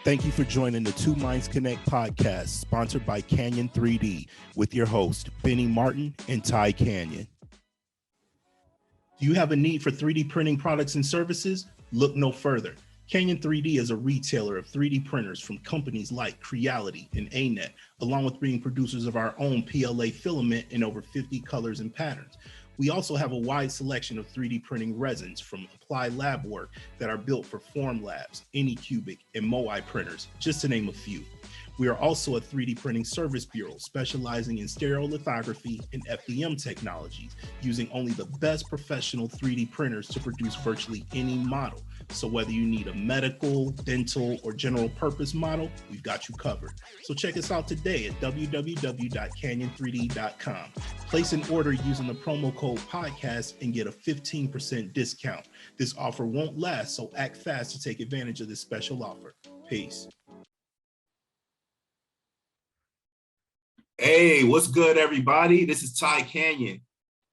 Thank you for joining the Two Minds Connect podcast, sponsored by Canion 3D, with your host, Benny Martin and Ty Canion. Do you have a need for 3D printing products and services? Look no further. Canion 3D is a retailer of 3D printers from companies like Creality and ANET, along with being producers of our own PLA filament in over 50 colors and patterns. We also have a wide selection of 3D printing resins from Applied Lab work that are built for Formlabs, Anycubic, and Moai printers, just to name a few. We are also a 3D printing service bureau specializing in stereolithography and FDM technologies, using only the best professional 3D printers to produce virtually any model. So whether you need a medical, dental, or general purpose model, we've got you covered. So check us out today at www.canion3d.com. Place an order using the promo code podcast and get a 15% discount. This offer won't last, so act fast to take advantage of this special offer. Peace. Hey, what's good, everybody? This is Ty Canion.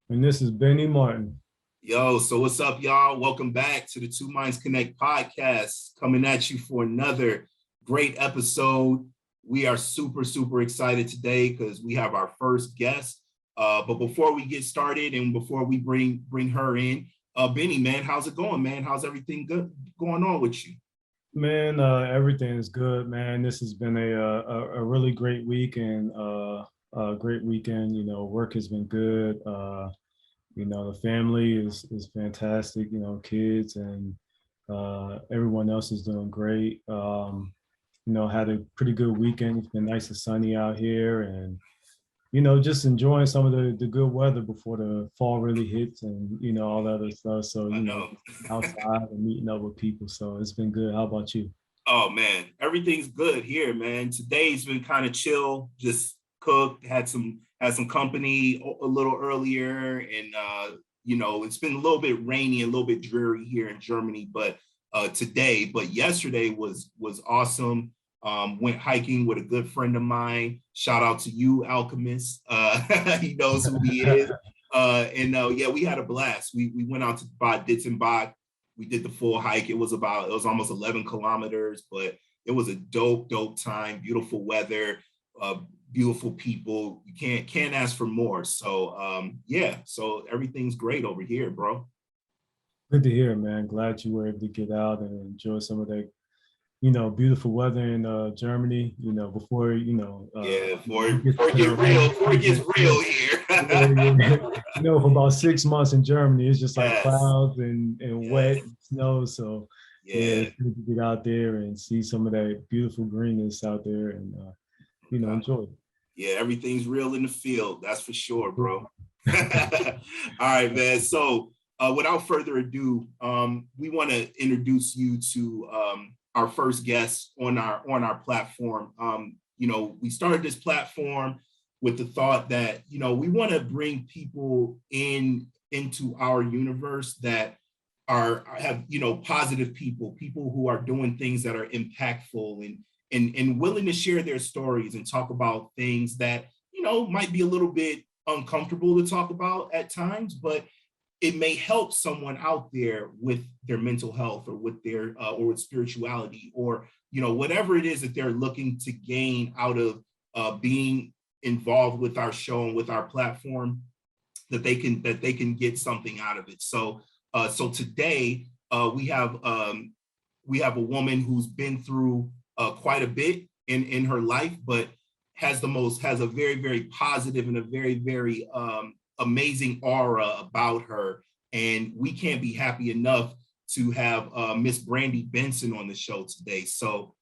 And this is Benny Martin. Yo, so what's up, y'all? Welcome back to the Two Minds Connect podcast, coming at you for another great episode. We are super excited today because we have our first guest. But before we get started and before we bring her in, Benny, man, how's it going, man? How's everything going on with you? Man, everything is good, man. This has been a really great week and a great weekend. You know, work has been good. You know, the family is fantastic. You know, kids and everyone else is doing great. You know, had a pretty good weekend. It's been nice and sunny out here, and you know, just enjoying some of the good weather before the fall really hits, and you know, all that other stuff. So you know, outside and meeting up with people. So it's been good. How about you? Oh man, everything's good here, man. Today's been kind of chill. Just cooked, had some company a little earlier, and you know, it's been a little bit rainy, a little bit dreary here in Germany, but yesterday was awesome. Went hiking with a good friend of mine. Shout out to you, Alchemist. He knows who he is. Yeah, we had a blast. We went out to Bad Ditzenbach. We did the full hike. It was almost 11 kilometers, but it was a dope time. Beautiful weather, beautiful people. You can't ask for more. So yeah, so everything's great over here, bro. Good to hear, man. Glad you were able to get out and enjoy some of that, you know, beautiful weather in Germany, you know, before, you know. Before it gets real here. You know, for about 6 months in Germany, it's just like clouds and wet and snow. So yeah, it's good to get out there and see some of that beautiful greenness out there and, you know, enjoy it. Yeah, everything's real in the field. That's for sure, bro. All right, man. So without further ado, we want to introduce you to our first guest on our platform. You know, we started this platform with the thought that, you know, we want to bring people into our universe that have, you know, positive people who are doing things that are impactful and willing to share their stories and talk about things that, you know, might be a little bit uncomfortable to talk about at times, but it may help someone out there with their mental health or with their or with spirituality, or, you know, whatever it is that they're looking to gain out of being involved with our show and with our platform, that they can get something out of it. So today we have a woman who's been through quite a bit in her life, but has a very positive and a very amazing aura about her, and we can't be happy enough to have Miss Brandi Benson on the show today. So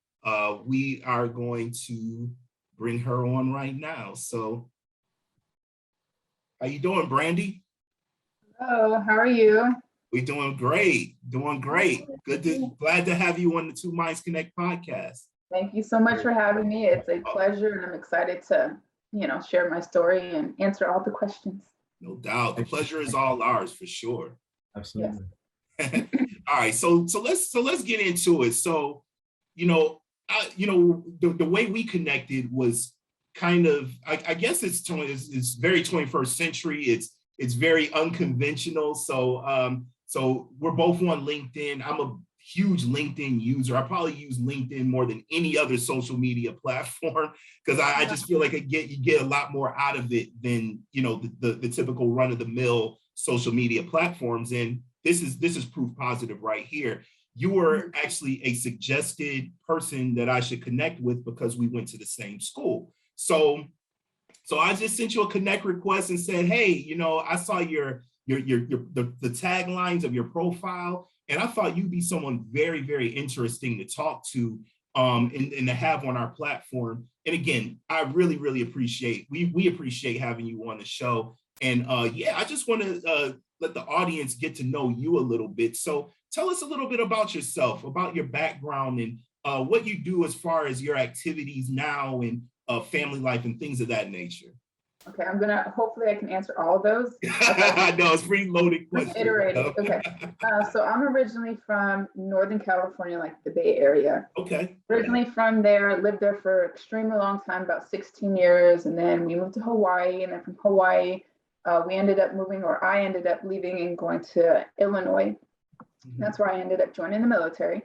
we are going to bring her on right now. So how you doing, Brandi? Hello, how are you? We're doing great. Glad to have you on the Two Minds Connect podcast. Thank you so much for having me. It's a pleasure, and I'm excited to, you know, share my story and answer all the questions. No doubt. The pleasure is all ours for sure. Absolutely. Yes. All right. So let's get into it. So, you know, the way we connected was kind of, I guess it's very 21st century. It's very unconventional. So we're both on LinkedIn. I'm a huge LinkedIn user. I probably use LinkedIn more than any other social media platform because I just feel like you get a lot more out of it than, you know, the typical run of the mill social media platforms. And this is proof positive right here. You were actually a suggested person that I should connect with because we went to the same school. So I just sent you a connect request and said, hey, you know, I saw the taglines of your profile, and I thought you'd be someone very, very interesting to talk to and to have on our platform. And again, I really, really appreciate, we appreciate having you on the show. And I just want to let the audience get to know you a little bit. So tell us a little bit about yourself, about your background, and what you do as far as your activities now and family life and things of that nature. Okay, hopefully I can answer all of those. I know, it's pretty loaded question. Iterated, okay. So I'm originally from Northern California, like the Bay Area. Okay. Originally from there, lived there for an extremely long time, about 16 years. And then we moved to Hawaii. And then from Hawaii, I ended up leaving and going to Illinois. Mm-hmm. That's where I ended up joining the military.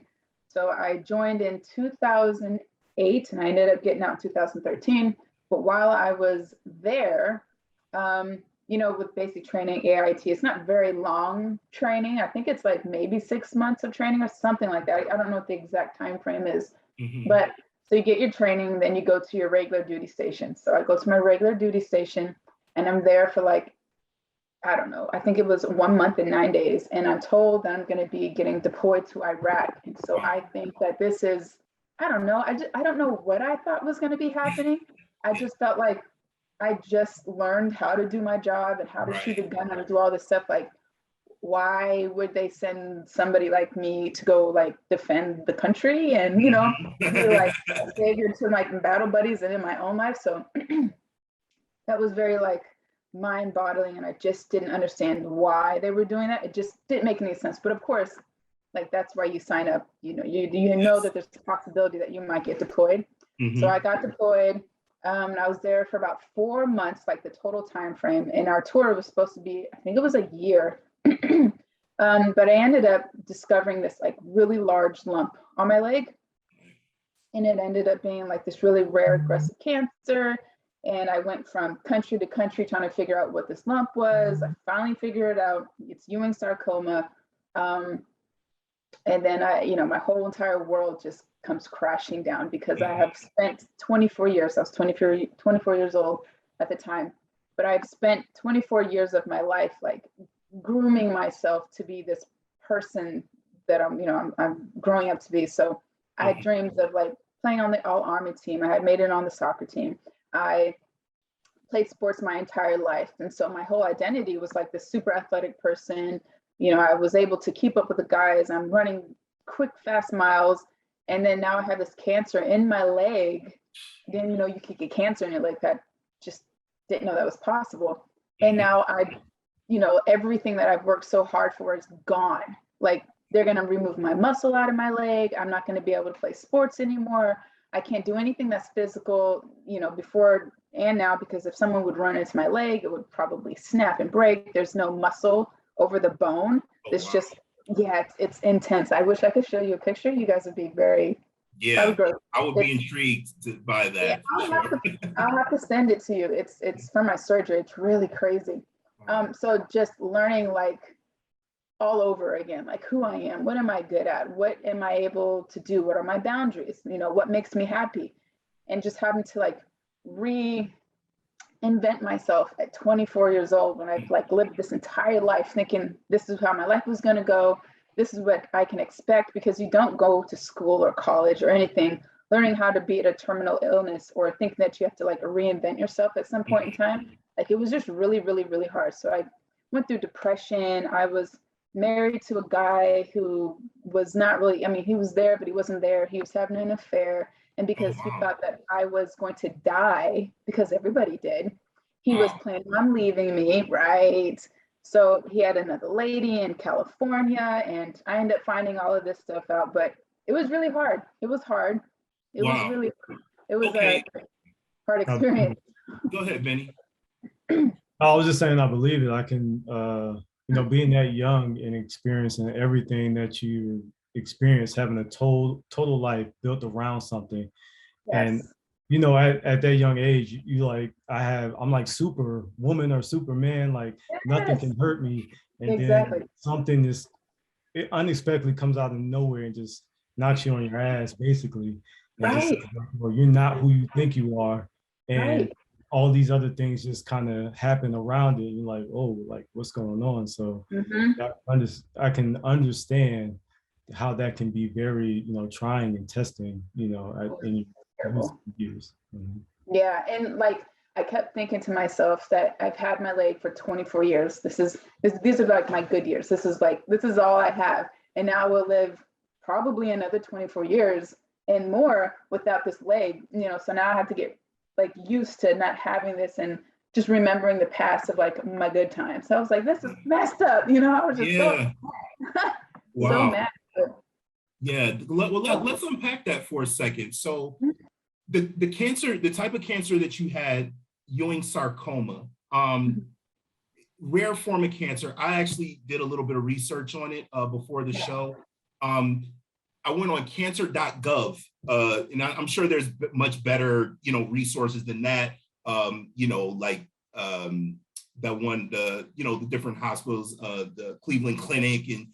So I joined in 2008 and I ended up getting out in 2013. But while I was there, with basic training, AIT, it's not very long training. I think it's like maybe 6 months of training or something like that. I don't know what the exact time frame is. Mm-hmm. But so you get your training, then you go to your regular duty station. So I go to my regular duty station and I'm there for like, I don't know, I think it was 1 month and 9 days. And I'm told that I'm going to be getting deployed to Iraq. And so I think that this is, I don't know. I don't know what I thought was going to be happening. I just felt like I just learned how to do my job and how to shoot a gun and do all this stuff. Like, why would they send somebody like me to go like defend the country and, be like a savior to like battle buddies and in my own life? So that was very like mind-boggling, and I just didn't understand why they were doing that. It just didn't make any sense. But of course, like that's why you sign up. You know that there's a possibility that you might get deployed. Mm-hmm. So I got deployed. And I was there for about 4 months, like the total time frame. And our tour was supposed to be, I think it was a year. But I ended up discovering this like really large lump on my leg. And it ended up being like this really rare aggressive cancer. And I went from country to country trying to figure out what this lump was. I finally figured it out. It's Ewing sarcoma. And then my whole entire world just comes crashing down because I have spent 24 years. I was 24 years old at the time, but I've spent 24 years of my life like grooming myself to be this person that I'm growing up to be. So I had dreams of like playing on the all Army team. I had made it on the soccer team. I played sports my entire life, and so my whole identity was like this super athletic person. I was able to keep up with the guys. I'm running quick, fast miles. And then now I have this cancer in my leg. Didn't know you could get cancer in your leg. That just didn't know that was possible. And now everything that I've worked so hard for is gone. Like they're going to remove my muscle out of my leg. I'm not going to be able to play sports anymore. I can't do anything that's physical, before and now, because if someone would run into my leg, it would probably snap and break. There's no muscle over the bone. It's intense. I wish I could show you a picture. You guys would be very I would be intrigued by that. Yeah, I'll have to send it to you. It's from my surgery. It's really crazy. So just learning like all over again, like who I am, what am I good at, what am I able to do, what are my boundaries, what makes me happy, and just having to like reinvent myself at 24 years old when I've like lived this entire life thinking this is how my life was going to go. This is what I can expect, because you don't go to school or college or anything learning how to beat a terminal illness or think that you have to like reinvent yourself at some point in time. Like it was just really, really, really hard. So I went through depression. I was married to a guy who was not really, he was there, but he wasn't there. He was having an affair. And because he thought that I was going to die, because everybody did, he was planning on leaving me, right? So he had another lady in California, and I ended up finding all of this stuff out, but it was really hard. It was hard. It was a hard experience. Go ahead, Benny. I was just saying, I believe it. I can, being that young and experiencing everything that you experience, having a total life built around something. And Yes. you know, at that young age, you like, I'm like Superwoman or Superman, like nothing Yes. can hurt me. And then Exactly. something just it unexpectedly comes out of nowhere and just knocks you on your ass, basically. And just Right. says, like, well, you're not who you think you are. And Right. all these other things just kind of happen around it. And you're like, oh, like what's going on? So Mm-hmm. I can understand how that can be very, trying and testing, in your Terrible. years. Mhm. Yeah, and like I kept thinking to myself that I've had my leg for 24 years. These are like my good years. This is all I have. And now I will live probably another 24 years and more without this leg, so now I have to get like used to not having this and just remembering the past of like my good times. So I was like, this is messed up. I was just so Yeah. so Wow. mad. Yeah. Let's unpack that for a second. So the cancer, the type of cancer that you had, Ewing sarcoma, rare form of cancer. I actually did a little bit of research on it before the show. I went on cancer.gov, and I'm sure there's much better, resources than that. Like that one, the different hospitals, the Cleveland Clinic and,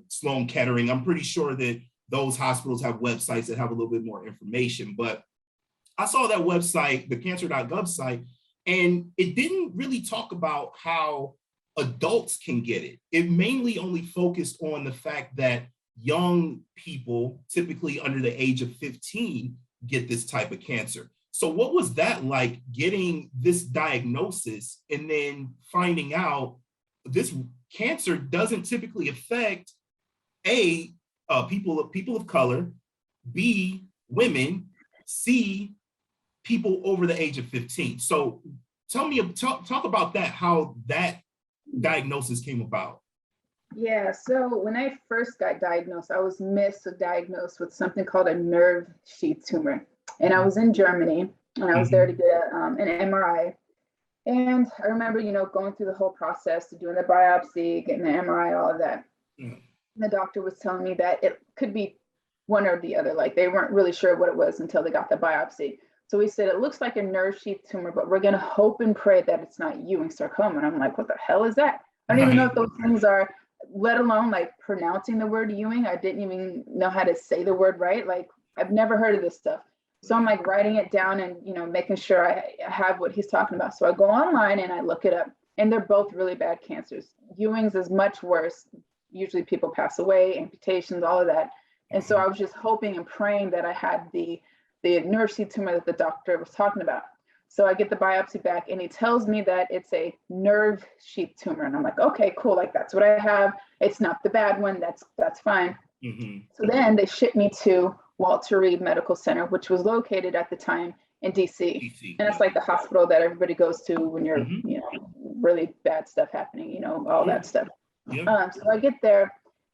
Sloan Kettering. I'm pretty sure that those hospitals have websites that have a little bit more information. But I saw that website, the cancer.gov site, and it didn't really talk about how adults can get it. It mainly only focused on the fact that young people, typically under the age of 15, get this type of cancer. So what was that like, getting this diagnosis and then finding out this cancer doesn't typically affect people of color, B, women, C, people over the age of 15. So talk about that, how that diagnosis came about. Yeah, so when I first got diagnosed, I was misdiagnosed with something called a nerve sheath tumor. And I was in Germany and I was there to get an MRI. And I remember, going through the whole process of doing the biopsy, getting the MRI, all of that. Mm. The doctor was telling me that it could be one or the other. Like they weren't really sure what it was until they got the biopsy. So he said, it looks like a nerve sheath tumor, but we're going to hope and pray that it's not Ewing sarcoma. And I'm like, what the hell is that? I don't even know if those things are, let alone like pronouncing the word Ewing. I didn't even know how to say the word right. Like I've never heard of this stuff. So I'm like writing it down and, making sure I have what he's talking about. So I go online and I look it up, and they're both really bad cancers. Ewing's is much worse. Usually people pass away, amputations, all of that. And so I was just hoping and praying that I had the nerve sheath tumor that the doctor was talking about. So I get the biopsy back and he tells me that it's a nerve sheath tumor. And I'm like, okay, cool. Like that's what I have. It's not the bad one. That's fine. Mm-hmm. So then they shipped me to Walter Reed Medical Center, which was located at the time in DC. And it's like the hospital that everybody goes to when you're, really bad stuff happening, all that stuff. So I get there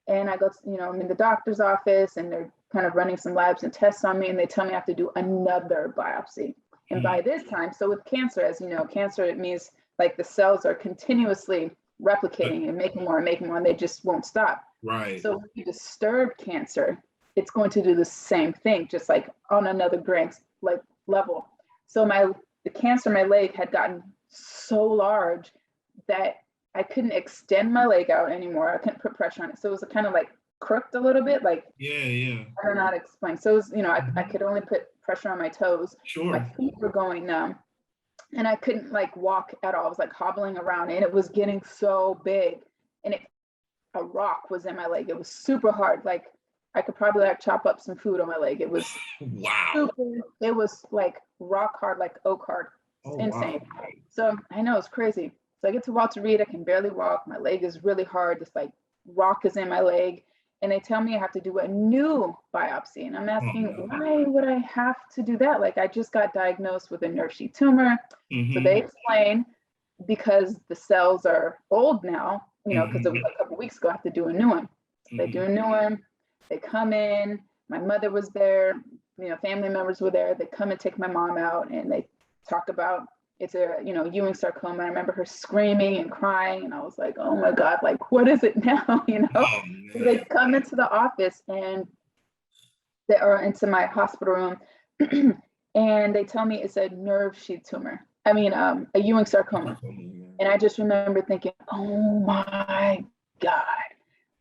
and I go, I'm in the doctor's office and they're kind of running some labs and tests on me. And they tell me I have to do another biopsy. And by this time, so with cancer, as you know, cancer, it means like the cells are continuously replicating and making more, and they just won't stop. Right. So if you disturb cancer, it's going to do the same thing, just like on another grand like level. So the cancer in my leg had gotten so large that I couldn't extend my leg out anymore. I couldn't put pressure on it. So it was kind of like crooked a little bit, like yeah. I don't know how to explain. So it was, I could only put pressure on my toes. Sure. My feet were going numb. And I couldn't like walk at all. I was like hobbling around and it was getting so big. And a rock was in my leg. It was super hard. Like I could probably like chop up some food on my leg. It was wow. It was like rock hard, like oak hard. Insane. Wow. So I know it's crazy. So I get to Walter Reed. I can barely walk. My leg is really hard. This like rock is in my leg. And they tell me I have to do a new biopsy. And I'm asking, why would I have to do that? Like I just got diagnosed with a nerve sheath tumor. So they explain because the cells are old now, because it was a couple of weeks ago, I have to do a new one. So they do a new one. They come in. My mother was there. Family members were there. They come and take my mom out and they talk about it's a, Ewing sarcoma. I remember her screaming and crying, and I was like, oh my God, like, what is it now? Oh, So they come into the office and they are into my hospital room and they tell me it's a nerve sheath tumor. I mean, a Ewing sarcoma. And I just remember thinking, oh my God,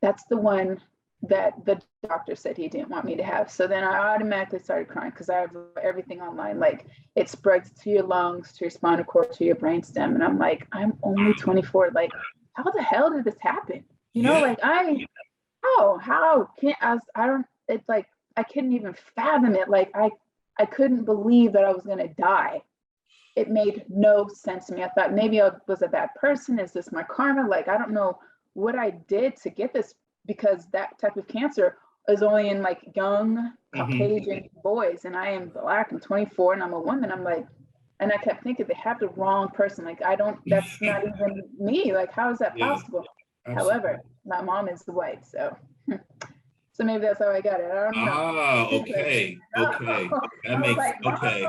that's the one that the doctor said he didn't want me to have. So then I automatically started crying because I have everything online. Like, it spreads to your lungs, to your spinal cord, to your brainstem. And I'm like, I'm only 24. Like, how the hell did this happen? Like how can't I don't, it's like, I couldn't even fathom it. Like, I couldn't believe that I was going to die. It made no sense to me. I thought maybe I was a bad person. Is this my karma? Like, I don't know what I did to get this, because that type of cancer is only in like young Caucasian boys. And I am Black, I'm 24 and I'm a woman. I'm like, and I kept thinking they have the wrong person. Like, that's not even me. Like, how is that possible? However, my mom is white. So maybe that's how I got it. I don't know. Okay. That makes, okay.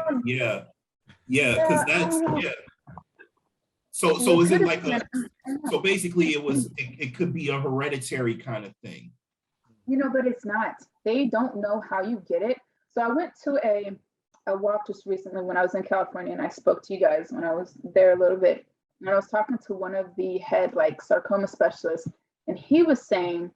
Yeah, because that's, So is it like so basically it could be a hereditary kind of thing. But it's not. They don't know how you get it. So I went to a walk just recently when I was in California, and I spoke to you guys when I was there a little bit. And I was talking to one of the head like sarcoma specialists, and he was saying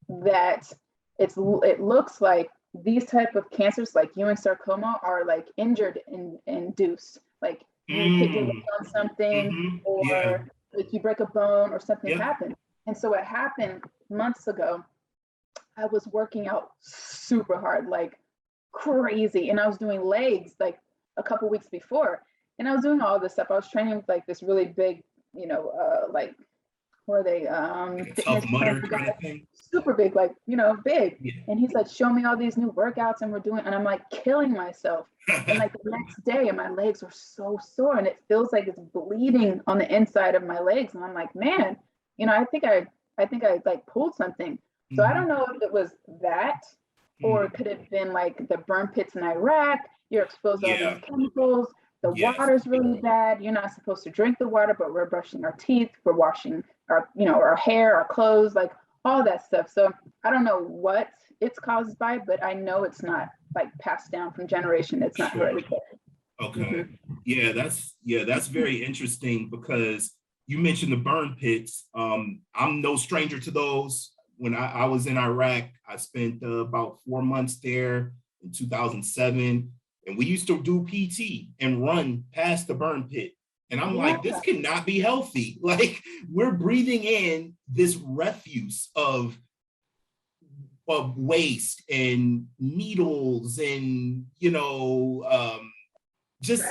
that it looks like these type of cancers like Ewing sarcoma are like injured induced. Like, you hit your leg on something, or like you break a bone or something happened. And so what happened months ago, I was working out super hard, like crazy. And I was doing legs like a couple weeks before. And I was doing all this stuff. I was training with like this really big, like, where they Tough Mudder kind of thing. Super big, like, big. Yeah. And he's like, show me all these new workouts, and we're doing, and I'm like killing myself. And like the next day, and my legs were so sore, and it feels like it's bleeding on the inside of my legs. And I'm like, man, I think I like pulled something. So I don't know if it was that, or it could have been like the burn pits in Iraq. You're exposed to all these chemicals. The water's really bad. You're not supposed to drink the water, but we're brushing our teeth, we're washing our, our hair, our clothes, like all that stuff. So I don't know what it's caused by, but I know it's not like passed down from generation. It's not hereditary. Okay. Yeah, that's very interesting, because you mentioned the burn pits. I'm no stranger to those. When I was in Iraq, I spent about 4 months there in 2007. And we used to do PT and run past the burn pit. And I'm like, this cannot be healthy. Like, we're breathing in this refuse of waste and needles and, just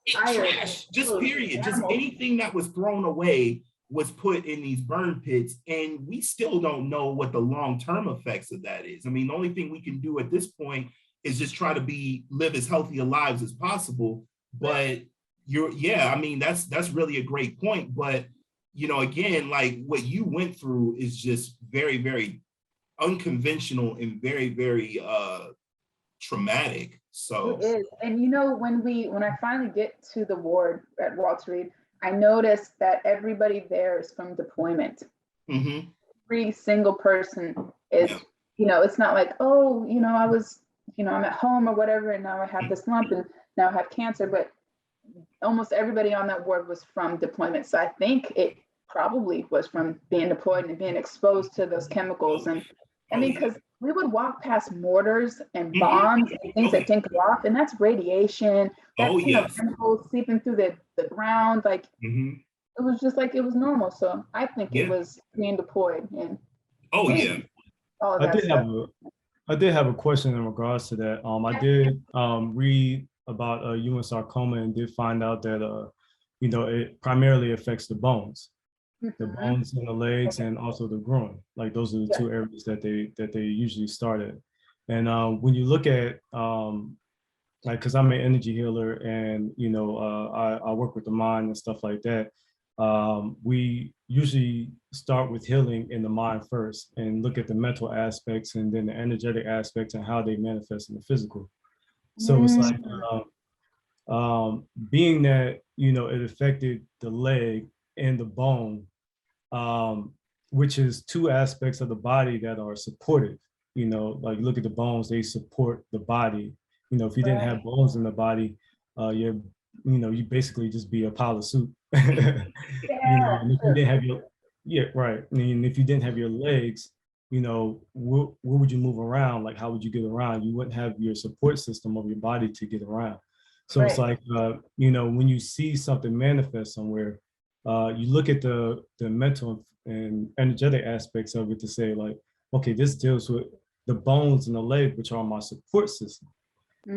trash, just period. Just anything that was thrown away was put in these burn pits. And we still don't know what the long-term effects of that is. I mean, the only thing we can do at this point is just try to live as healthy lives as possible. But that's really a great point. But, again, like what you went through is just very, very unconventional and very, very traumatic. So it is. And when I finally get to the ward at Walter Reed, I noticed that everybody there is from deployment. Every single person is, it's not like, oh, I was, I'm at home or whatever, and now I have this lump and now I have cancer, but almost everybody on that ward was from deployment. So I think it probably was from being deployed and being exposed to those chemicals. And I mean, because we would walk past mortars and bombs and things that didn't go off, and that's radiation. That's chemicals seeping through the ground. Like, it was just like, it was normal. So I think it was being deployed. And all of that stuff. I did have a question in regards to that. I did read about Ewing sarcoma and did find out that it primarily affects the bones, the bones in the legs and also the groin. Like, those are the two areas that they usually start at. And when you look at like, because I'm an energy healer and I work with the mind and stuff like that. We usually start with healing in the mind first and look at the mental aspects and then the energetic aspects and how they manifest in the physical. So it's like, being that, it affected the leg and the bone, which is two aspects of the body that are supportive. Like look at the bones, they support the body. If you didn't have bones in the body, you basically just be a pile of soup. And if you didn't have right. And if you didn't have your legs, where would you move around? Like, how would you get around? You wouldn't have your support system of your body to get around. So it's like, when you see something manifest somewhere, you look at the mental and energetic aspects of it to say like, okay, this deals with the bones in the leg, which are my support system.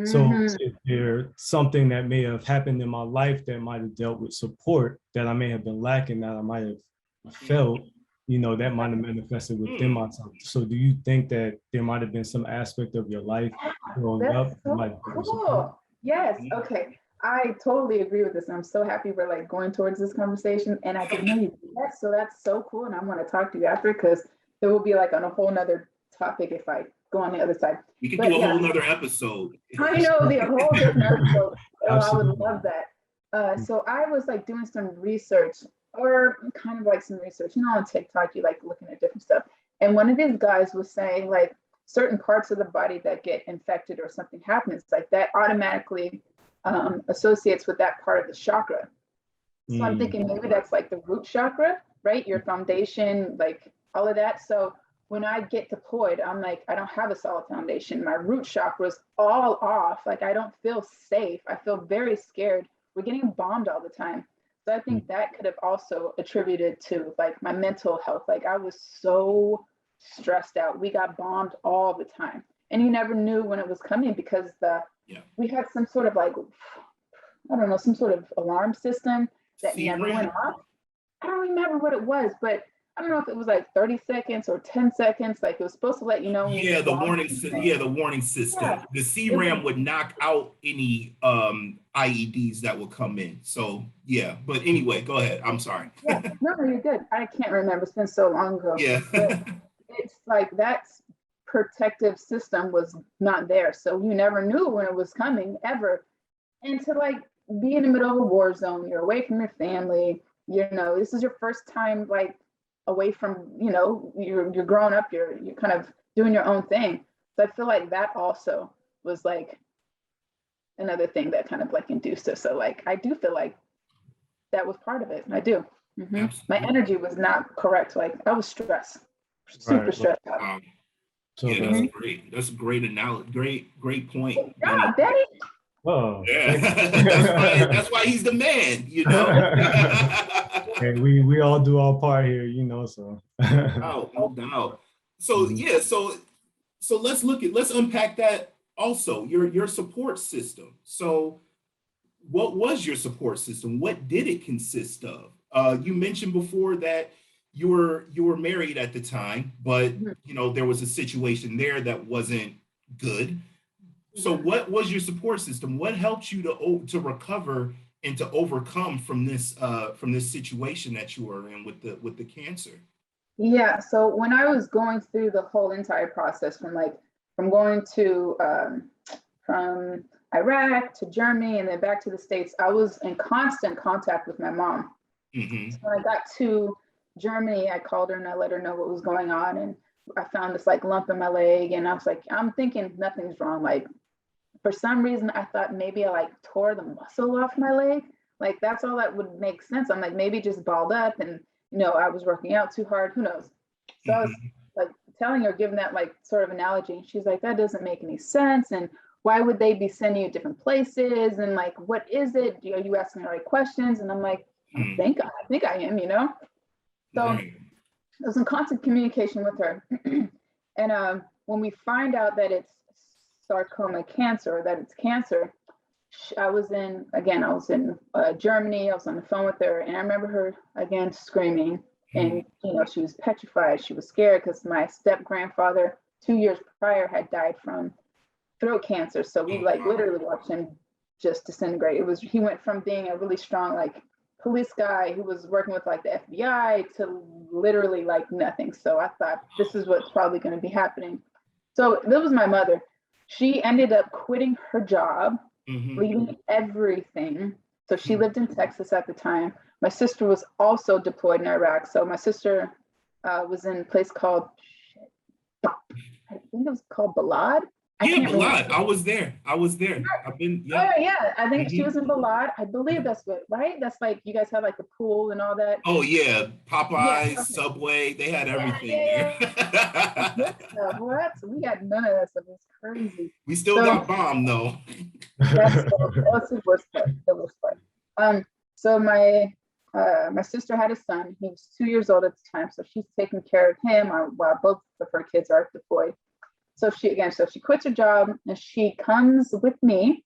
So if there's something that may have happened in my life that might have dealt with support that I may have been lacking, that I might have felt, that might have manifested within myself. So do you think that there might have been some aspect of your life growing up? So cool. Yes. Okay. I totally agree with this. And I'm so happy we're like going towards this conversation. And I didn't know you did that. So that's so cool. And I want to talk to you after, because it will be like on a whole nother topic if I go on the other side. We can do a whole nother episode. I know, the whole different episode. Oh, I would love that. So I was like doing some research, or kind of like some research, on TikTok, you like looking at different stuff. And one of these guys was saying like certain parts of the body that get infected or something happens, like that automatically associates with that part of the chakra. So I'm thinking maybe that's like the root chakra, right? Your foundation, like all of that. So when I get deployed, I'm like, I don't have a solid foundation. My root chakra is all off. Like, I don't feel safe. I feel very scared. We're getting bombed all the time. So I think that could have also attributed to like my mental health. Like, I was so stressed out. We got bombed all the time. And you never knew when it was coming, because we had some sort of like, I don't know, some sort of alarm system that never went off. I don't remember what it was, but I don't know if it was like 30 seconds or 10 seconds. Like, it was supposed to let you know. The warning system. Yeah, the warning system. Yeah. The CRAM would knock out any IEDs that would come in. So yeah, but anyway, go ahead. I'm sorry. No, you're good. I can't remember. It's been so long ago. Yeah. But it's like that protective system was not there. So you never knew when it was coming ever. And to like be in the middle of a war zone, you're away from your family, this is your first time like away from, you're growing up, you're kind of doing your own thing. So I feel like that also was like another thing that kind of like induced it. So like, I do feel like that was part of it. I do. My energy was not correct. Like, I was stressed, super stressed out. Yeah, that's great. That's a great analogy. Great point. Yeah, Benny. Oh, yeah. that's why he's the man, Hey, we all do our part here, so. No doubt. So yeah, so let's unpack that also, your support system. So what was your support system? What did it consist of? You mentioned before that you were married at the time, but there was a situation there that wasn't good. So what was your support system? What helped you to recover and to overcome from this situation that you were in with the cancer? Yeah. So when I was going through the whole entire process from going to from Iraq to Germany and then back to the States, I was in constant contact with my mom. So when I got to Germany, I called her and I let her know what was going on, and I found this like lump in my leg, and I was like, I'm thinking nothing's wrong. Like, for some reason, I thought maybe I like tore the muscle off my leg. Like, that's all that would make sense. I'm like, maybe just balled up and, I was working out too hard. Who knows? So I was like telling her, giving that like sort of analogy. And she's like, that doesn't make any sense. And why would they be sending you different places? And like, what is it? Are you asking the right questions? And I'm like, I think I am, So I was in constant communication with her. And when we find out that it's sarcoma cancer, or that it's cancer, I was in Germany. I was on the phone with her, and I remember her again screaming, and she was petrified. She was scared because my step grandfather 2 years prior had died from throat cancer. So we like literally watched him just disintegrate. He went from being a really strong like police guy who was working with like the FBI to literally like nothing. So I thought, this is what's probably going to be happening. So that was my mother. She ended up quitting her job leaving everything. So she lived in Texas at the time. My sister was also deployed in Iraq. So my sister was in a place called, I think it was called Balad. Yeah, Balad. I was there. I've been, yeah. Oh yeah, I think she was in Balad. I believe that's what, right? That's like, you guys have like the pool and all that. Oh yeah, Popeyes, Subway, they had everything there. What? We got none of that stuff. It's crazy. We still got bombed though. That's the worst part. So my sister had a son. He was 2 years old at the time, so she's taking care of him while both of her kids are deployed. So she quits her job and she comes with me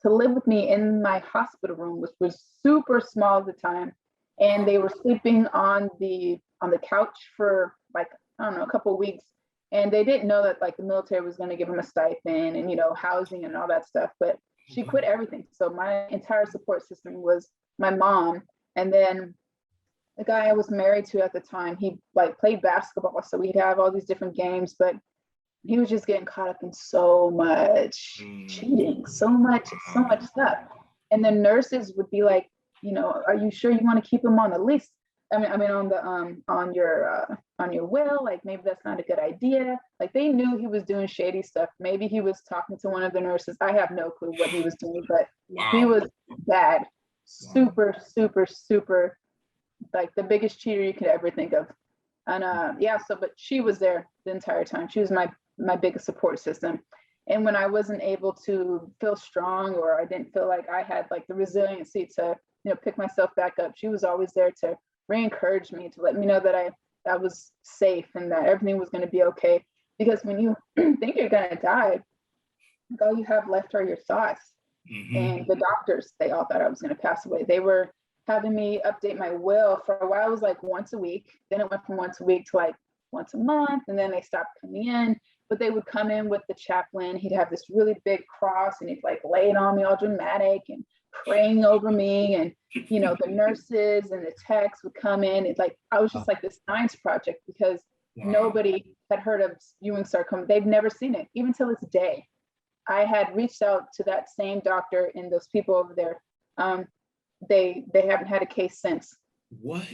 to live with me in my hospital room, which was super small at the time. And they were sleeping on the couch for like, I don't know, a couple of weeks. And they didn't know that like the military was going to give them a stipend and, housing and all that stuff. But she quit everything. So my entire support system was my mom. And then the guy I was married to at the time, he like played basketball. So we'd have all these different games, but he was just getting caught up in so much cheating, so much stuff. And the nurses would be like, are you sure you want to keep him on the lease? I mean on your will, like maybe that's not a good idea. Like they knew he was doing shady stuff. Maybe he was talking to one of the nurses. I have no clue what he was doing, but he was bad. Super, super, super, like the biggest cheater you could ever think of. And but she was there the entire time. She was my biggest support system. And when I wasn't able to feel strong, or I didn't feel like I had like the resiliency to, pick myself back up, she was always there to re-encourage me, to let me know that I was safe and that everything was going to be okay. Because when you think you're going to die, all you have left are your thoughts. And the doctors, they all thought I was going to pass away. They were having me update my will. For a while, it was like once a week. Then it went from once a week to like once a month. And then they stopped coming in. But they would come in with the chaplain. He'd have this really big cross and he'd like lay it on me all dramatic and praying over me. And, the nurses and the techs would come in. It's like, I was just like this science project because nobody had heard of Ewing sarcoma. They've never seen it, even till this day. I had reached out to that same doctor and those people over there. They haven't had a case since. What?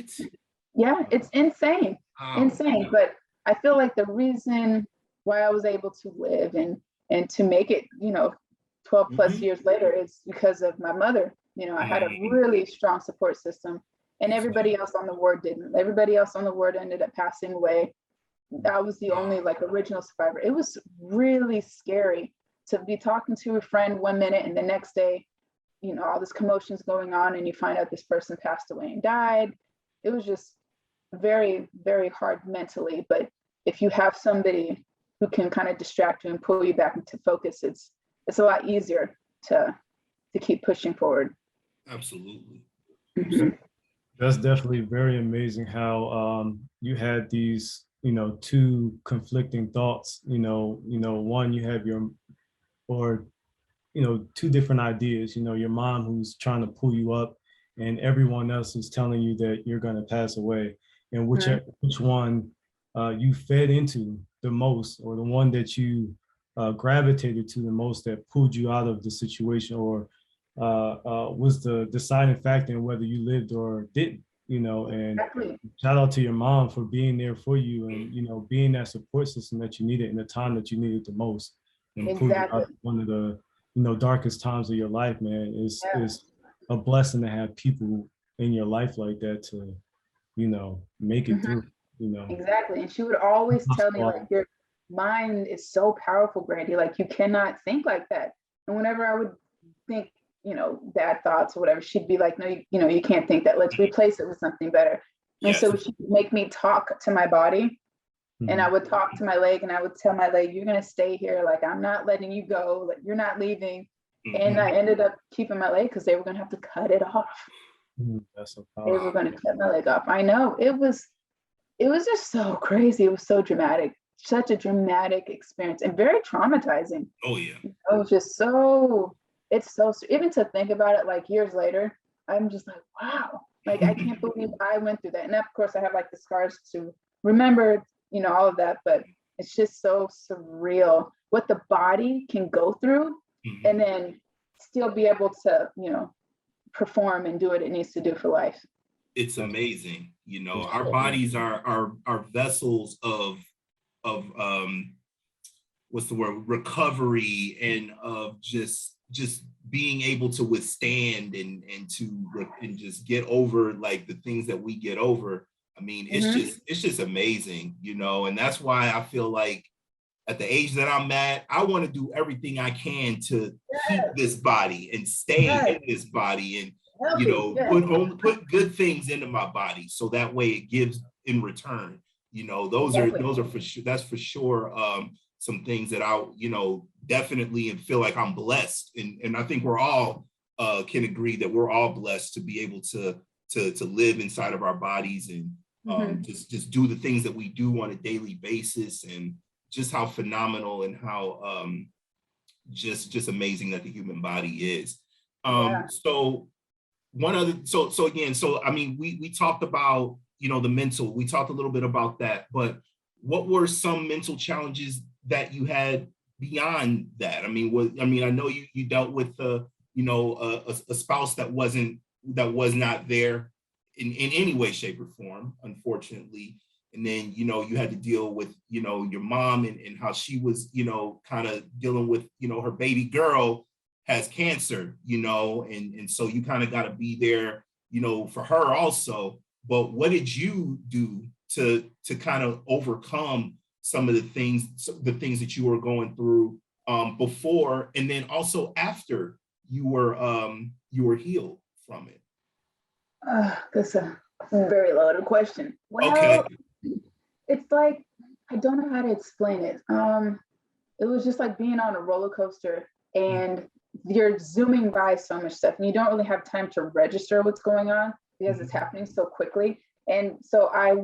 Yeah, it's insane. Insane. But I feel like the reason why I was able to live and to make it, 12 plus years later is because of my mother. I had a really strong support system, and everybody else on the ward didn't. Everybody else on the ward ended up passing away. I was the only like original survivor. It was really scary to be talking to a friend one minute and the next day, all this commotion's going on and you find out this person passed away and died. It was just very, very hard mentally. But if you have somebody who can kind of distract you and pull you back into focus, it's a lot easier to keep pushing forward. Absolutely. That's definitely very amazing how you had these, two conflicting thoughts. One, you have two different ideas. Your mom who's trying to pull you up, and everyone else is telling you that you're going to pass away. And which one you fed into the most, or the one that you gravitated to the most that pulled you out of the situation, or was the deciding factor in whether you lived or didn't, and Exactly. Shout out to your mom for being there for you and, being that support system that you needed in the time that you needed the most. And pulled you out of one of the, darkest times of your life, man. It's a blessing to have people in your life like that to, make it through, Exactly. And she would always tell me, like, your mind is so powerful, Brandi. Like, you cannot think like that. And whenever I would think, bad thoughts or whatever, she'd be like, no, you can't think that. Let's replace it with something better. And so she'd make me talk to my body. And I would talk to my leg and I would tell my leg, you're going to stay here. Like, I'm not letting you go. Like, you're not leaving. And I ended up keeping my leg because they were going to have to cut it off. That's so powerful. They were going to cut my leg off. I know. It was just so crazy. It was so dramatic. Such a dramatic experience and very traumatizing. Oh, yeah. It was just it's so, even to think about it like years later, I'm just like, wow. Like, I can't believe I went through that. And of course, I have like the scars to remember, all of that, but it's just so surreal what the body can go through and then still be able to, perform and do what it needs to do for life. It's amazing. Our bodies are vessels of what's the word, recovery, and of just being able to withstand and just get over like the things that we get over. I mean, it's just amazing, and that's why I feel like at the age that I'm at, I want to do everything I can to keep this body and stay in this body, and put good things into my body, so that way it gives in return. Those are for sure. That's for sure. Some things that I, definitely and feel like I'm blessed, and I think we're all can agree that we're all blessed to be able to live inside of our bodies and just do the things that we do on a daily basis, and just how phenomenal and how just amazing that the human body is. So one other, so again, I mean, we talked about, the mental, we talked a little bit about that, but what were some mental challenges that you had beyond that? I mean, I know you dealt with a spouse that was not there in any way, shape, or form, unfortunately. And then, you had to deal with, your mom and how she was, kind of dealing with, her baby girl has cancer, and so you kind of got to be there, for her also. But what did you do to kind of overcome some of the things that you were going through before, and then also after you were healed from it? That's a very loaded question. Well, okay. It's like, I don't know how to explain it. It was just like being on a roller coaster, and you're zooming by so much stuff, and you don't really have time to register what's going on because it's happening so quickly. And so I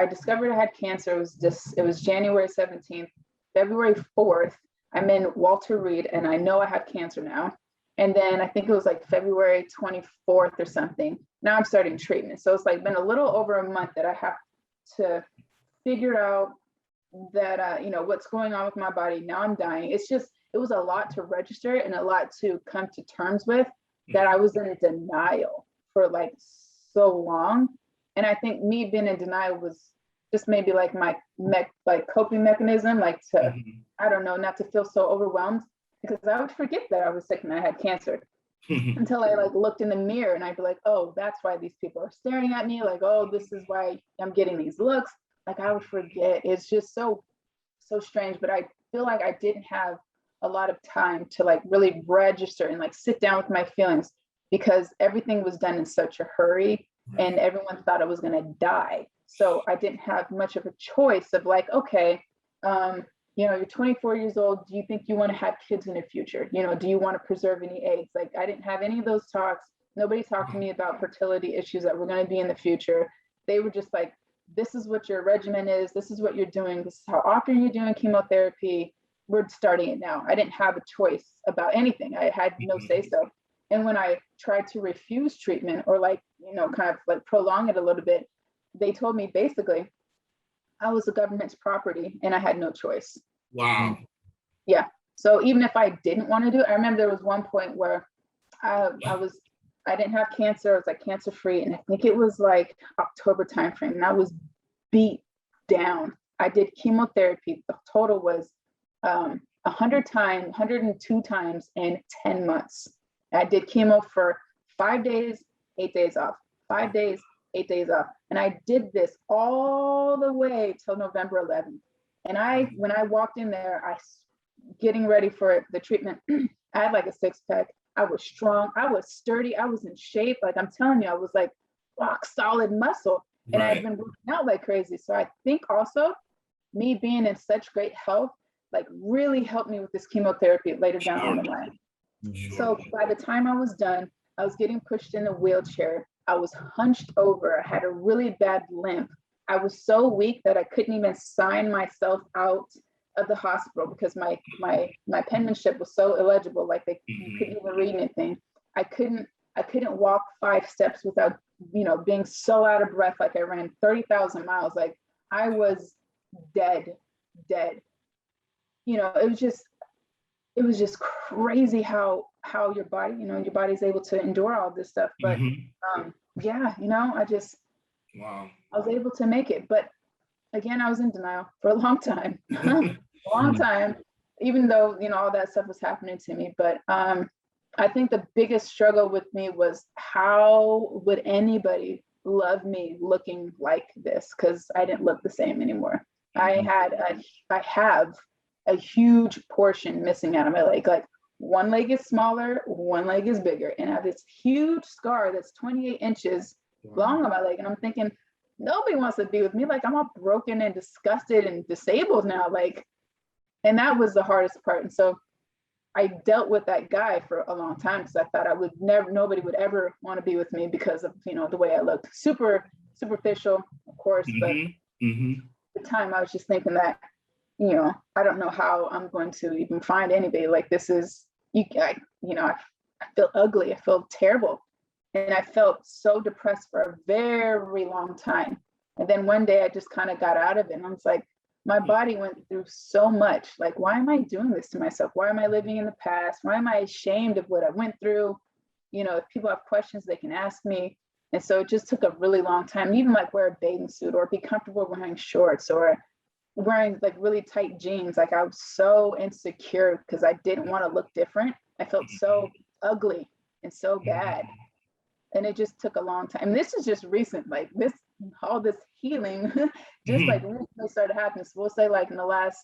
discovered I had cancer. It was January 17th, February 4th. I'm in Walter Reed, and I know I have cancer now. And then I think it was like February 24th or something. Now I'm starting treatment. So it's like been a little over a month that I have to figure out that, what's going on with my body. Now I'm dying. It was a lot to register and a lot to come to terms with, that I was in denial for like so long. And I think me being in denial was just maybe like my coping mechanism, like to, I don't know, not to feel so overwhelmed, because I would forget that I was sick and I had cancer until I like looked in the mirror, and I'd be like, oh, that's why these people are staring at me. Like, oh, this is why I'm getting these looks. Like, I would forget. It's just so strange. But I feel like I didn't have a lot of time to like really register and like sit down with my feelings, because everything was done in such a hurry, and everyone thought I was going to die. So I didn't have much of a choice of like, okay, you're 24 years old. Do you think you want to have kids in the future? Do you want to preserve any eggs? Like, I didn't have any of those talks. Nobody talked to me about fertility issues that were going to be in the future. They were just like, this is what your regimen is. This is what you're doing. This is how often you're doing chemotherapy. We're starting it now. I didn't have a choice about anything. I had no say so. And when I tried to refuse treatment or like, kind of like prolong it a little bit, they told me basically I was the government's property and I had no choice. Wow. Yeah. So even if I didn't want to do it, I remember there was one point where I didn't have cancer. I was like cancer free. And I think it was like October timeframe, and I was beat down. I did chemotherapy. The total was 102 times in 10 months. I did chemo for 5 days, 8 days off, 5 days, 8 days off. And I did this all the way till November 11th. And when I walked in there, getting ready for the treatment, I had like a 6-pack. I was strong. I was sturdy. I was in shape. Like, I'm telling you, I was like rock solid muscle. And I had been working out like crazy. So I think also me being in such great health, like really helped me with this chemotherapy later down on the line. So by the time I was done, I was getting pushed in a wheelchair. I was hunched over. I had a really bad limp. I was so weak that I couldn't even sign myself out of the hospital because my penmanship was so illegible. Like you couldn't even read anything. I couldn't walk 5 steps without, being so out of breath. Like I ran 30,000 miles. Like I was dead. It was just crazy how your body, your body's able to endure all this stuff. But yeah, wow. I was able to make it. But again, I was in denial for a long time, a long time, even though, all that stuff was happening to me. But I think the biggest struggle with me was, how would anybody love me looking like this? Because I didn't look the same anymore. I have a huge portion missing out of my leg. Like, one leg is smaller, one leg is bigger. And I have this huge scar that's 28 inches long on my leg. And I'm thinking, nobody wants to be with me. Like, I'm all broken and disgusted and disabled now. Like, and that was the hardest part. And so I dealt with that guy for a long time, because I thought nobody would ever want to be with me because of, the way I looked. Super superficial, of course. But at the time I was just thinking that, I don't know how I'm going to even find anybody like this. I feel ugly. I feel terrible. And I felt so depressed for a very long time. And then one day I just kind of got out of it. And I was like, my body went through so much. Like, why am I doing this to myself? Why am I living in the past? Why am I ashamed of what I went through? If people have questions, they can ask me. And so it just took a really long time, even like wear a bathing suit or be comfortable wearing shorts or wearing like really tight jeans. Like, I was so insecure because I didn't want to look different. I felt so ugly and so bad. And it just took a long time. And this is just recent, like all this healing just like recently started happening. So we'll say like in the last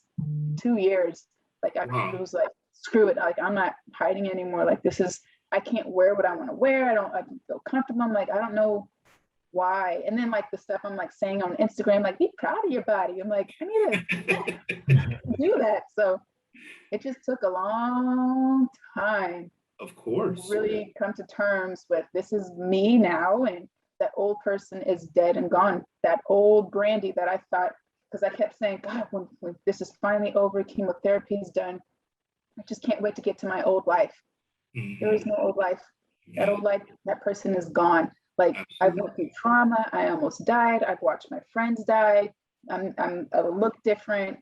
2 years, like I was like, screw it. Like, I'm not hiding anymore. Like, I can't wear what I want to wear. I don't feel comfortable. I'm like, I don't know why. And then like the stuff I'm like saying on Instagram, like, be proud of your body. I'm like, I need to do that. So it just took a long time. Of course. To really come to terms with, this is me now, and that old person is dead and gone. That old Brandi that I thought, because I kept saying, God, when this is finally over, chemotherapy is done, I just can't wait to get to my old life. There is no old life. That old life, that person is gone. Like, I went through trauma. I almost died. I've watched my friends die. I look different,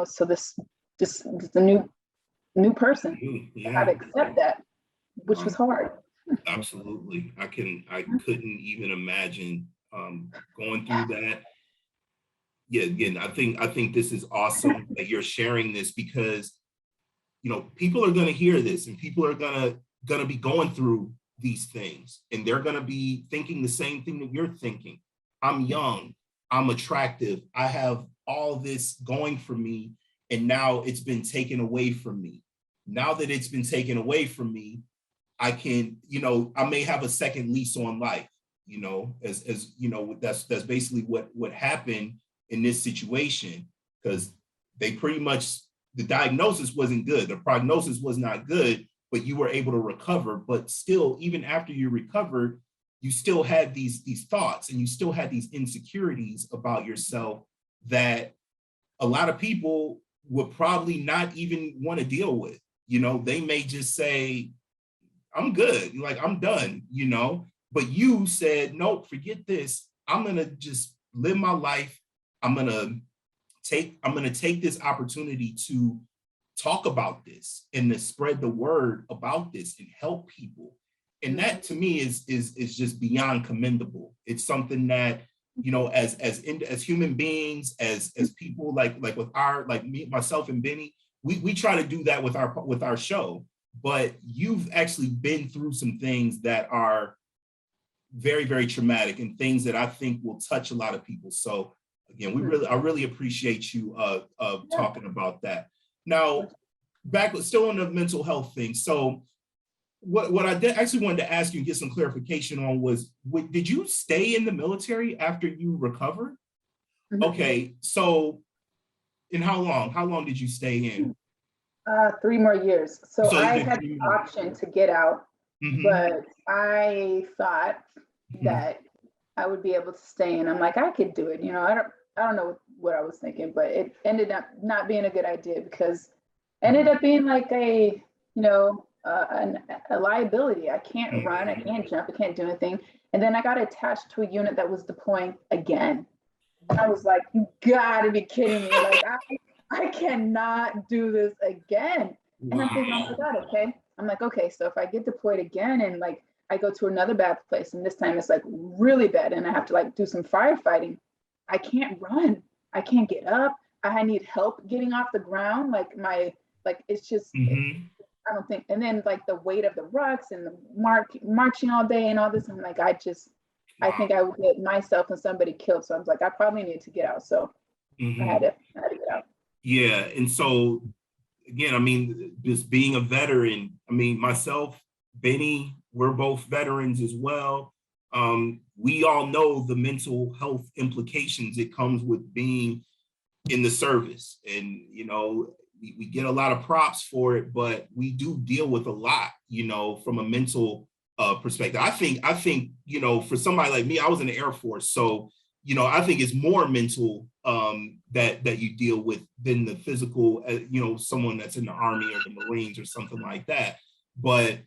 so this is the new person. I had to accept that, which was hard. Absolutely. I couldn't even imagine going through that. Yeah, again, I think this is awesome that you're sharing this, because people are going to hear this, and people are going to be going through these things, and they're going to be thinking the same thing that you're thinking. I'm young, I'm attractive, I have all this going for me, and now it's been taken away from me. Now that it's been taken away from me, I can, I may have a second lease on life, as that's basically what happened in this situation, because they pretty much, the diagnosis wasn't good, the prognosis was not good, but you were able to recover. But still, even after you recovered, you still had these thoughts, and you still had these insecurities about yourself that a lot of people would probably not even want to deal with. They may just say, I'm good, like, I'm done, but you said, nope, forget this. I'm going to just live my life. I'm going to take this opportunity to talk about this and to spread the word about this and help people. And that, to me, is just beyond commendable. It's something that, as human beings, as people, like with me, myself and Benny, we try to do that with our show. But you've actually been through some things that are very, very traumatic, and things that I think will touch a lot of people. So again, I really appreciate you talking about that. Now, still on the mental health thing. So what I actually wanted to ask you and get some clarification on was, did you stay in the military after you recovered? Okay, so and how long did you stay in? 3 more years. So I had the option to get out, but I thought that I would be able to stay in. I'm like, I could do it. I don't know what I was thinking, but it ended up not being a good idea, because it ended up being like a liability. I can't run, I can't jump, I can't do anything. And then I got attached to a unit that was deploying again. I was like, you gotta be kidding me. Like, I cannot do this again. And I'm thinking, oh my God, okay. I'm like, okay, so if I get deployed again and like I go to another bad place and this time it's like really bad and I have to like do some firefighting, I can't run. I can't get up. I need help getting off the ground. Like it's just, I don't think, and then like the weight of the rucks and the marching all day and all this, I'm like, I think I would get myself and somebody killed. So I was like, I probably need to get out. So I had to get out. Yeah. And so again, I mean, just being a veteran, I mean, myself, Benny, we're both veterans as well. We all know the mental health implications it comes with being in the service. And, you know, we get a lot of props for it, but we do deal with a lot, you know, from a mental perspective. I think, you know, for somebody like me, I was in the Air Force. So, you know, I think it's more mental that you deal with than the physical, you know, someone that's in the Army or the Marines or something like that. But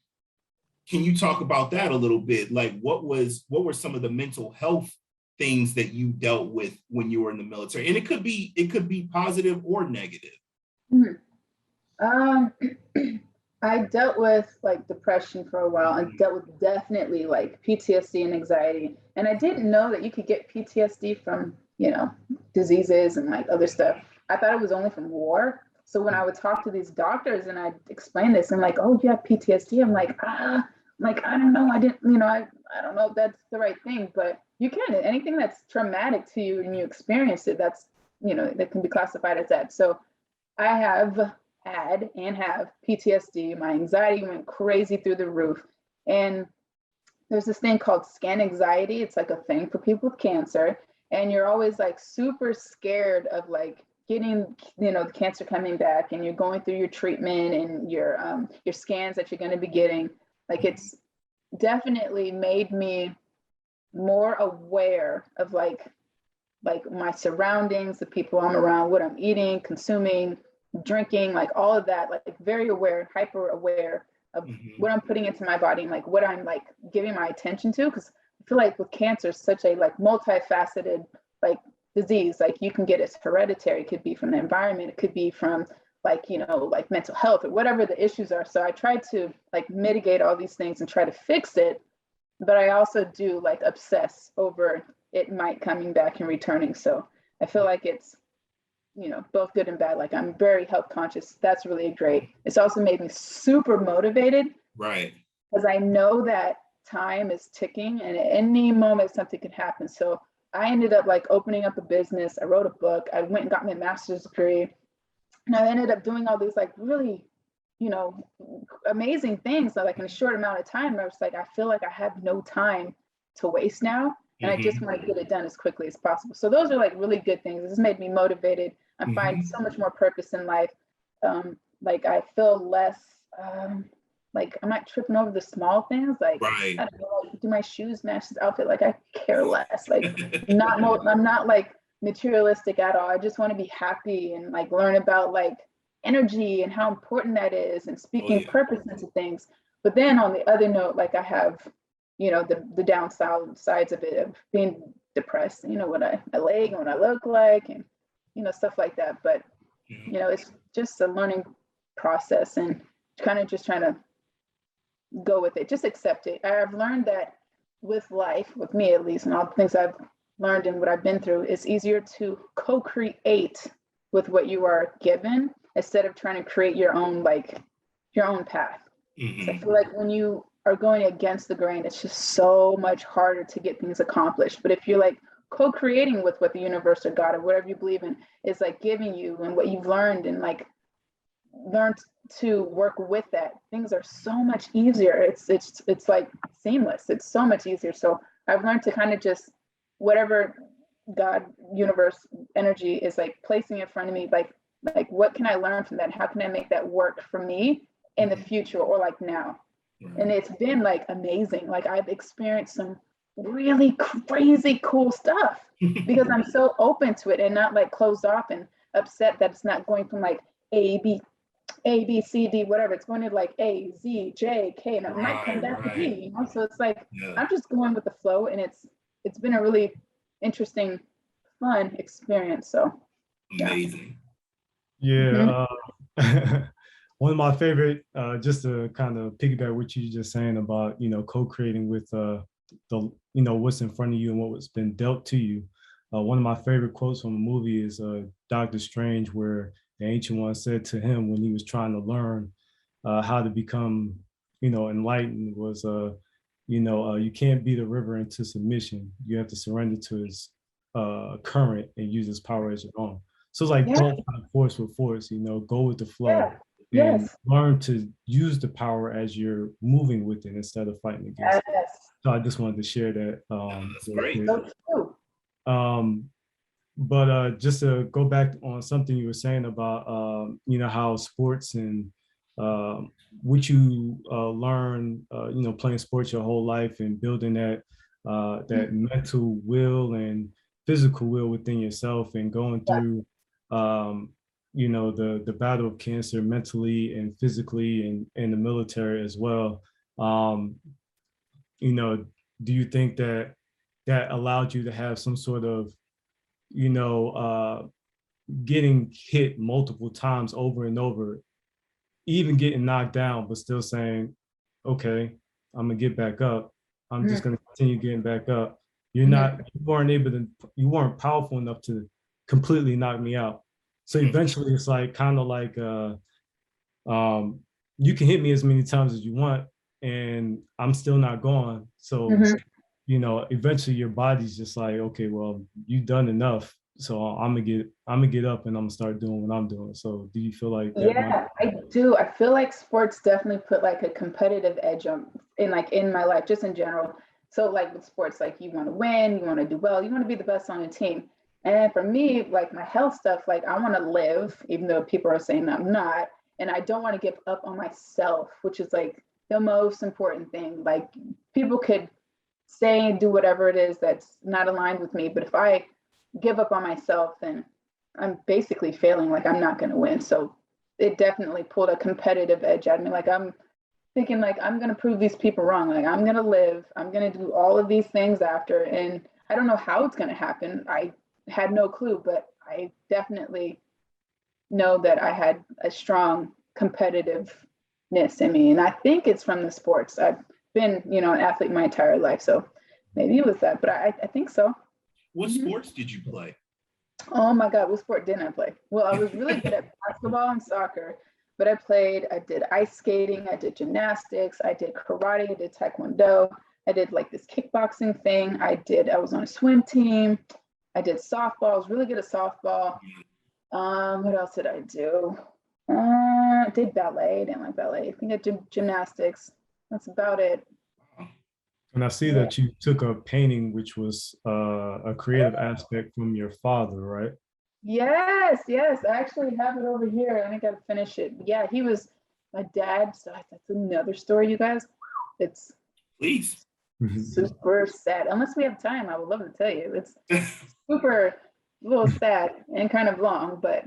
can you talk about that a little bit? Like, what were some of the mental health things that you dealt with when you were in the military? And it could be positive or negative. I dealt with like depression for a while and dealt with definitely like PTSD and anxiety. And I didn't know that you could get PTSD from, you know, diseases and like other stuff. I thought it was only from war. So when I would talk to these doctors and I'd explain this and like, oh, you have PTSD. I'm like, I don't know. I didn't, you know, I don't know if that's the right thing, but you can. Anything that's traumatic to you and you experience it, that's, you know, that can be classified as that. So I have had and have PTSD. My anxiety went crazy through the roof. And there's this thing called scan anxiety. It's like a thing for people with cancer. And you're always like super scared of like getting, you know, the cancer coming back, and you're going through your treatment and your scans that you're going to be getting. Like, it's definitely made me more aware of like my surroundings, the people I'm around, what I'm eating, consuming, drinking, like all of that, like very aware, hyper aware of what I'm putting into my body and like what I'm like giving my attention to. Because I feel like with cancer, it's such a like multifaceted like disease. Like you can get it hereditary, it could be from the environment, it could be from like, you know, like mental health or whatever the issues are. So I try to like mitigate all these things and try to fix it. But I also do like obsess over it might coming back and returning. So I feel like it's, you know, both good and bad. Like I'm very health conscious. That's really great. It's also made me super motivated. Right. Because I know that time is ticking and at any moment something could happen. So I ended up like opening up a business. I wrote a book. I went and got my master's degree. And I ended up doing all these like really, you know, amazing things that like in a short amount of time. I was like, I feel like I have no time to waste now. And I just want to get it done as quickly as possible. So those are like really good things. This made me motivated. I'm finding so much more purpose in life. Like I feel less, like I'm not tripping over the small things. Like, I don't know, like, do my shoes match this outfit? Like I care less. Like I'm not like materialistic at all. I just want to be happy and like learn about like energy and how important that is and speaking purpose into things. But then on the other note, like I have, you know, the downsides of it, of being depressed, you know, what I like and what I look like and, you know, stuff like that. But, you know, it's just a learning process and kind of just trying to go with it, just accept it. I've learned that with life, with me at least, and all the things I've learned and what I've been through, it's easier to co-create with what you are given instead of trying to create your own path. So I feel like when you are going against the grain, it's just so much harder to get things accomplished. But if you're like co-creating with what the universe or God or whatever you believe in is like giving you and what you've learned and like learned to work with that, things are so much easier. It's like seamless. It's so much easier. So I've learned to kind of just whatever God, universe, energy is like placing in front of me, like what can I learn from that? How can I make that work for me in the future or like now? And it's been like amazing. Like I've experienced some really crazy cool stuff because I'm so open to it and not like closed off and upset that it's not going from like A, B, C, D, whatever. It's going to like A, Z, J, K, and it might come back to B, you know? So it's like, I'm just going with the flow, and it's been a really interesting, fun experience. So amazing. Yeah. One of my favorite, just to kind of piggyback what you just saying about, co-creating with the, what's in front of you and what's been dealt to you. One of my favorite quotes from a movie is Doctor Strange, where the Ancient One said to him when he was trying to learn how to become, enlightened was, you can't beat a river into submission. You have to surrender to its current and use its power as your own. So it's like, don't fight force with force, go with the flow. Yeah. And Yes. learn to use the power as you're moving with it instead of fighting against it. Yes. So I just wanted to share that. That's great. So true. But just to go back on something you were saying about, how sports and what you learn, playing sports your whole life and building that mental will and physical will within yourself and going through, the battle of cancer mentally and physically and in the military as well. Do you think that allowed you to have some sort of, getting hit multiple times over and over, even getting knocked down, but still saying, okay, I'm gonna get back up. I'm just gonna continue getting back up. You weren't powerful enough to completely knock me out. So eventually it's like kind of like you can hit me as many times as you want and I'm still not gone. So eventually your body's just like, okay, well, you've done enough. So I'm gonna get up and I'm gonna start doing what I'm doing. So do you feel like that? I do. I feel like sports definitely put like a competitive edge in my life, just in general. So like with sports, like you want to win, you want to do well, you want to be the best on the team. And for me, like my health stuff, like I want to live, even though people are saying I'm not, and I don't want to give up on myself, which is like the most important thing. Like people could say and do whatever it is that's not aligned with me, but if I give up on myself, then I'm basically failing, like I'm not going to win. So it definitely pulled a competitive edge at me. Like I'm thinking like, I'm going to prove these people wrong. Like I'm going to live, I'm going to do all of these things after, and I don't know how it's going to happen. I had no clue, but I definitely know that I had a strong competitiveness in me. And I think it's from the sports. I've been, an athlete my entire life. So maybe it was that, but I think so. What sports did you play? Oh my God, what sport didn't I play? Well, I was really good at basketball and soccer, but I did ice skating, I did gymnastics, I did karate, I did taekwondo, I did like this kickboxing thing. I was on a swim team. I did softball. I was really good at softball. What else did I do? I did ballet. I didn't like ballet. I think I did gymnastics. That's about it. And I see that you took a painting, which was a creative aspect from your father, right? Yes. I actually have it over here. I got to finish it. Yeah, he was my dad. So that's another story, you guys. It's Please. Super sad. Unless we have time, I would love to tell you. It's super a little sad and kind of long, but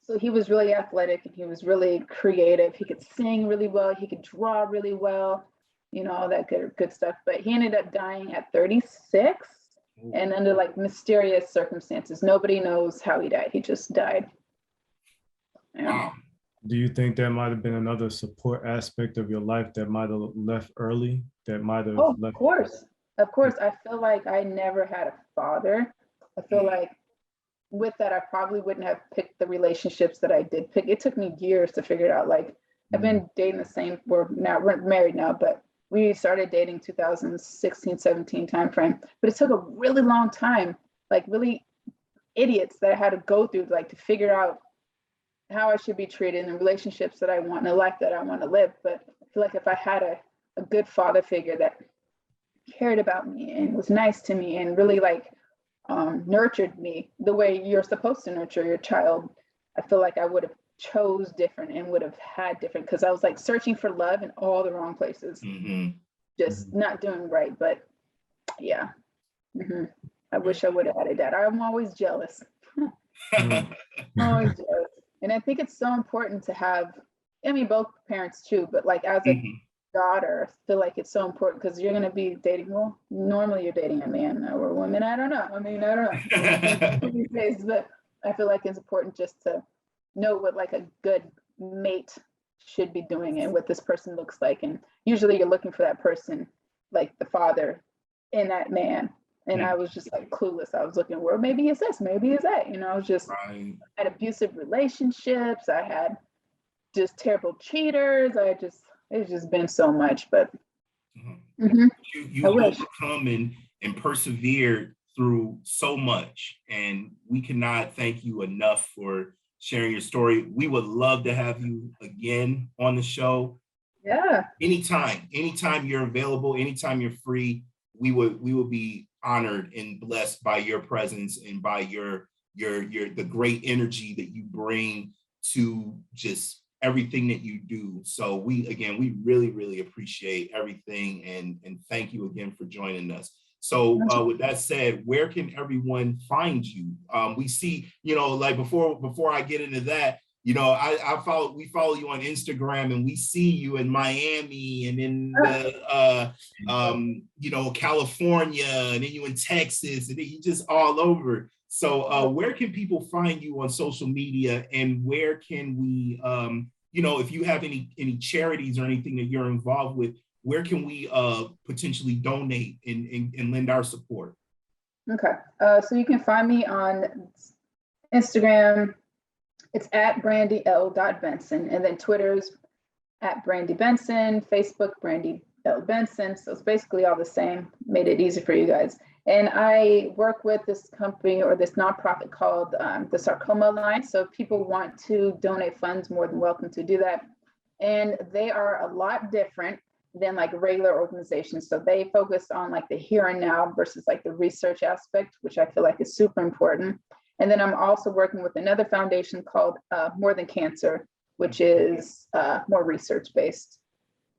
so he was really athletic and he was really creative. He could sing really well. He could draw really well, all that good stuff. But he ended up dying at 36 and under like mysterious circumstances. Nobody knows how he died. He just died. Wow. Do you think there might have been another support aspect of your life that might have left early? That might have left? Of course. I feel like I never had a father. I feel like with that, I probably wouldn't have picked the relationships that I did pick. It took me years to figure it out. Like I've been dating we're married now, but we started dating 2016, 17 timeframe. But it took a really long time, like really idiots that I had to go through, like to figure out how I should be treated in the relationships that I want and the life that I want to live. But I feel like if I had a good father figure that cared about me and was nice to me and really like nurtured me the way you're supposed to nurture your child, I feel like I would have chose different and would have had different, because I was like searching for love in all the wrong places, just not doing right. But yeah, I wish I would have had a dad. I'm always jealous. Always jealous. And I think it's so important to have, both parents too, but like as a daughter, I feel like it's so important because you're going to be dating, well, normally you're dating a man or a woman. I don't know. I don't know these days, but I feel like it's important just to know what like a good mate should be doing and what this person looks like. And usually you're looking for that person, like the father in that man. And I was just like clueless. I was looking, well, maybe it's this, maybe it's that. You know, I was just had abusive relationships. I had just terrible cheaters. It's just been so much, but you overcome and persevered through so much. And we cannot thank you enough for sharing your story. We would love to have you again on the show. Yeah. Anytime you're available, anytime you're free, we will be honored and blessed by your presence and by the great energy that you bring to just everything that you do. So we really, really appreciate everything and thank you again for joining us. So with that said, where can everyone find you? We see, like before I get into that, we follow you on Instagram and we see you in Miami and in California, and then you in Texas, and then you just all over. So where can people find you on social media, and where can we, if you have any charities or anything that you're involved with, where can we potentially donate and lend our support? Okay, so you can find me on Instagram. It's at Brandi L.Benson, and then Twitter's at Brandi Benson, Facebook Brandi L Benson. So it's basically all the same. Made it easy for you guys. And I work with this company or this nonprofit called the Sarcoma Line. So if people want to donate funds, more than welcome to do that. And they are a lot different than like regular organizations. So they focus on like the here and now versus like the research aspect, which I feel like is super important. And then I'm also working with another foundation called More Than Cancer, which is more research-based,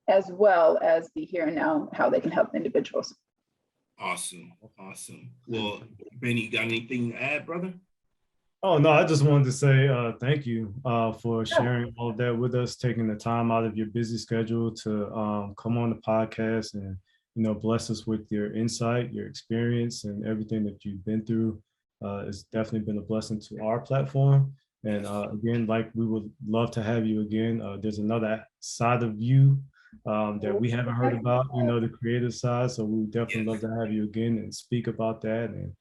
as well as the here and now, how they can help individuals. Awesome. Well, Benny, got anything to add, brother? Oh, no, I just wanted to say thank you for sharing all of that with us, taking the time out of your busy schedule to come on the podcast and, bless us with your insight, your experience, and everything that you've been through. It's definitely been a blessing to our platform. And again, like we would love to have you again. There's another side of you that we haven't heard about, the creative side. So we would definitely love to have you again and speak about that and,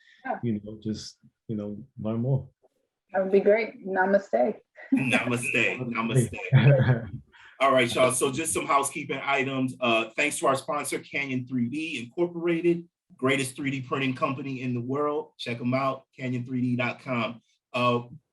just, learn more. That would be great. Namaste. Namaste. All right, y'all. So just some housekeeping items. Thanks to our sponsor, Canion 3D Incorporated. Greatest 3D printing company in the world. Check them out, canion3d.com.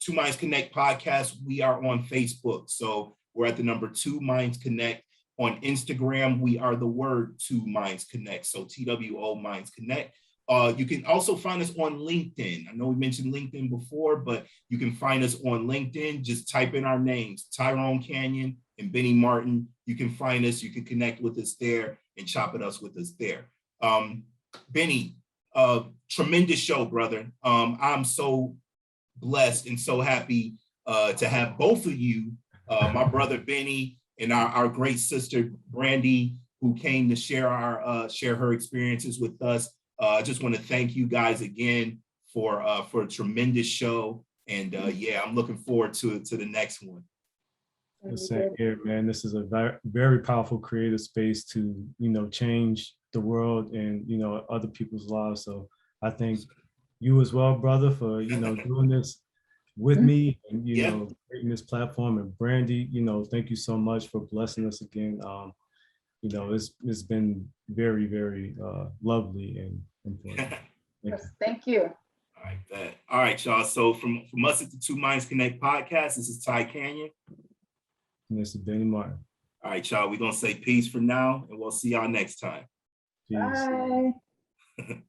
Two Minds Connect podcast, we are on Facebook. So we're at the number 2 Minds Connect. On Instagram, we are the word 2 Minds Connect. So TWO Minds Connect. You can also find us on LinkedIn. I know we mentioned LinkedIn before, but you can find us on LinkedIn. Just type in our names, Tyrone, Canion, and Benny Martin. You can find us, you can connect with us there and chop it up with us there. Benny, tremendous show, brother. I'm so blessed and so happy to have both of you, my brother Benny and our great sister Brandi, who came to share her experiences with us. I just want to thank you guys again for a tremendous show, and I'm looking forward to the next one. Same here, man. This is a very, very powerful creative space to change the world and other people's lives. So I thank you as well, brother, for doing this with me and creating this platform. And Brandi, thank you so much for blessing us again. It's been very, very lovely and important. Thank you. All right, y'all. So from us at the Two Minds Connect podcast, this is Ty Canion. And this is Benny Martin. All right, y'all. We're gonna say peace for now, and we'll see y'all next time. Peace. Bye.